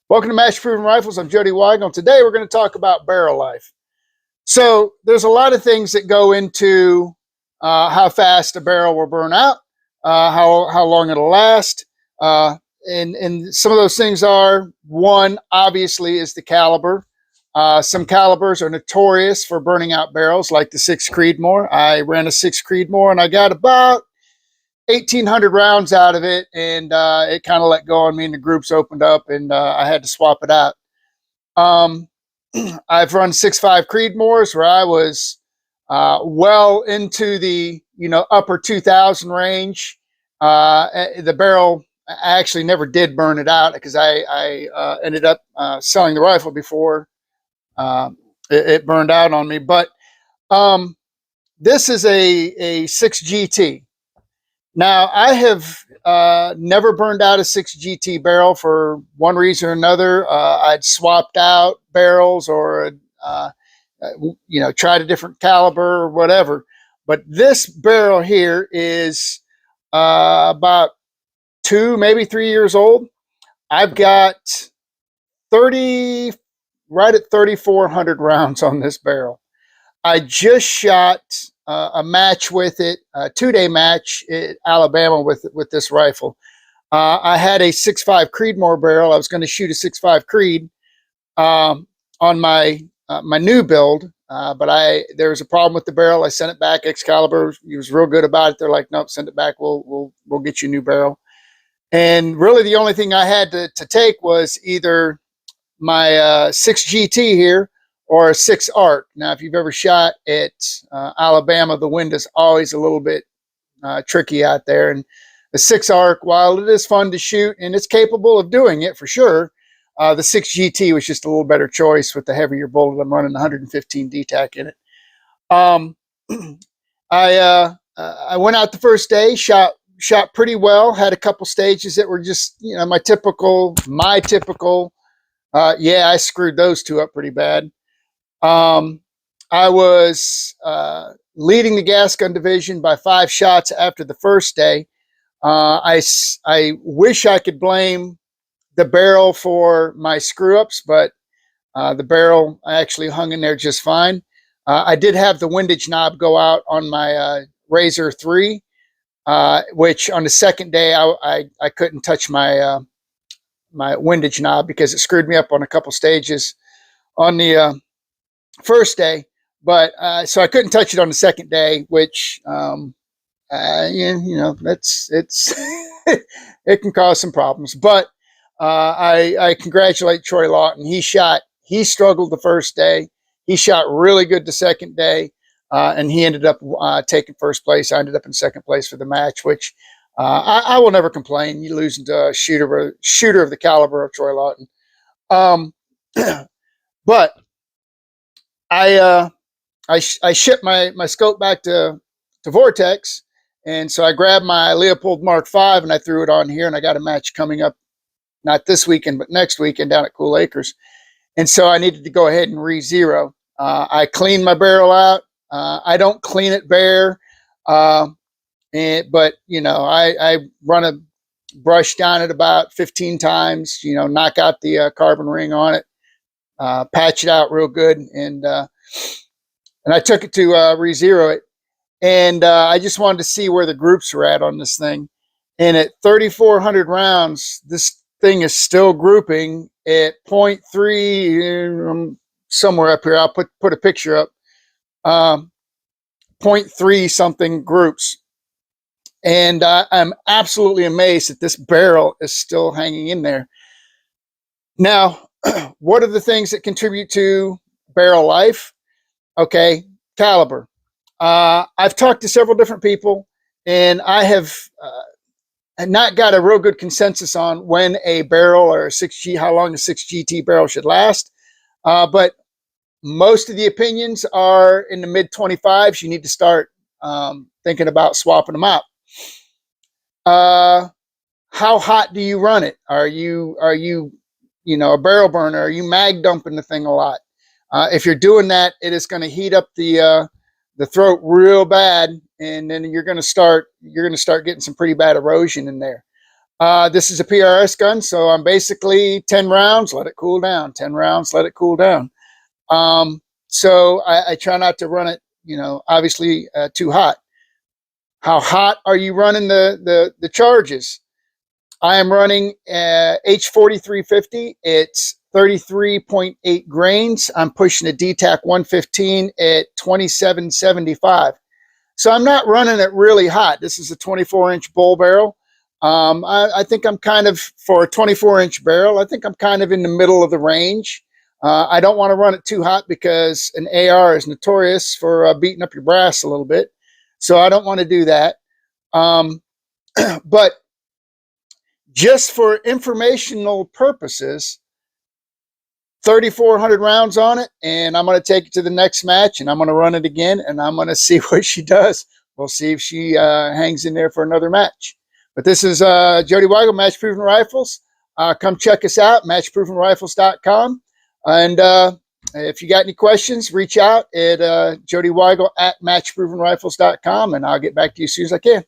Welcome to Match Proven Rifles. I'm Jody Weigel. Today we're going to talk about barrel life. So there's a lot of things that go into how fast a barrel will burn out, how long it'll last, and some of those things are, one obviously is the caliber. Some calibers are notorious for burning out barrels, like the 6 Creedmoor. I ran a 6 Creedmoor and I got about 1,800 rounds out of it, and it kind of let go on me, and the groups opened up, and I had to swap it out. I've run 6.5 Creedmoors where I was well into the upper 2,000 range. The barrel, I actually never did burn it out because I ended up selling the rifle before it burned out on me. But this is a 6 GT. Now, I have never burned out a 6 GT barrel for one reason or another. I'd swapped out barrels or, tried a different caliber or whatever. But this barrel here is about 2, maybe 3 years old. I've got 30, right at 3,400 rounds on this barrel. I just shot a match with it, a 2-day match in Alabama with this rifle. I had a 6.5 Creedmoor barrel. I was going to shoot a 6.5 Creed on my new build, but there was a problem with the barrel. I sent it back. Excalibur, he was real good about it. They're like, nope, send it back. We'll get you a new barrel. And really, the only thing I had to take was either my 6 GT here or a 6 ARC. Now, if you've ever shot at Alabama, the wind is always a little bit tricky out there. And the 6 ARC, while it is fun to shoot and it's capable of doing it for sure, the 6 GT was just a little better choice with the heavier bullet. I'm running 115 DTAC in it. I went out the first day, shot pretty well, had a couple stages that were just, my typical, I screwed those two up pretty bad. I was leading the gas gun division by 5 shots after the first day. I wish I could blame the barrel for my screw ups, but the barrel actually hung in there just fine. I did have the windage knob go out on my Razor 3, which on the second day I couldn't touch my my windage knob because it screwed me up on a couple stages on the first day, but so I couldn't touch it on the second day, which that's it's it can cause some problems. But I congratulate Troy Lawton. He struggled the first day. He shot really good the second day, and he ended up taking first place. I ended up in second place for the match, which I will never complain. You losing to a shooter of the caliber of Troy Lawton. But I shipped my scope back to Vortex, and so I grabbed my Leopold Mark V and I threw it on here, and I got a match coming up, not this weekend, but next weekend down at Cool Acres. And so I needed to go ahead and re-zero. I cleaned my barrel out. I don't clean it bare, but I run a brush down it about 15 times, knock out the carbon ring on it, patch it out real good, and I took it to re-zero it, and I just wanted to see where the groups were at on this thing. And at 3,400 rounds, this thing is still grouping at 0.3, somewhere up here. I'll put a picture up. 0.3 something groups, and I'm absolutely amazed that this barrel is still hanging in there. Now, what are the things that contribute to barrel life? Okay, caliber. I've talked to several different people, and I have not got a real good consensus on when a barrel or a 6G, how long a 6 GT barrel should last. But most of the opinions are in the mid 25s. You need to start thinking about swapping them out. How hot do you run it? Are you a barrel burner? Are you mag dumping the thing a lot? If you're doing that, it is going to heat up the throat real bad, and then you're going to start getting some pretty bad erosion in there. This is a PRS gun, so I'm basically 10 rounds, let it cool down, 10 rounds, let it cool down. So I try not to run it, obviously too hot. How hot are you running the charges? I am running H4350. It's 33.8 grains. I'm pushing a DTAC 115 at 2775. So I'm not running it really hot. This is a 24-inch bull barrel. I think I'm kind of, for a 24-inch barrel, I think I'm kind of in the middle of the range. I don't want to run it too hot because an AR is notorious for beating up your brass a little bit. So I don't want to do that. But just for informational purposes, 3,400 rounds on it, and I'm going to take it to the next match, and I'm going to run it again, and I'm going to see what she does. We'll see if she hangs in there for another match. But this is Jody Weigel, Match Proven Rifles. Come check us out, matchprovenrifles.com. And if you got any questions, reach out at Jody Weigel at matchprovenrifles.com, and I'll get back to you as soon as I can.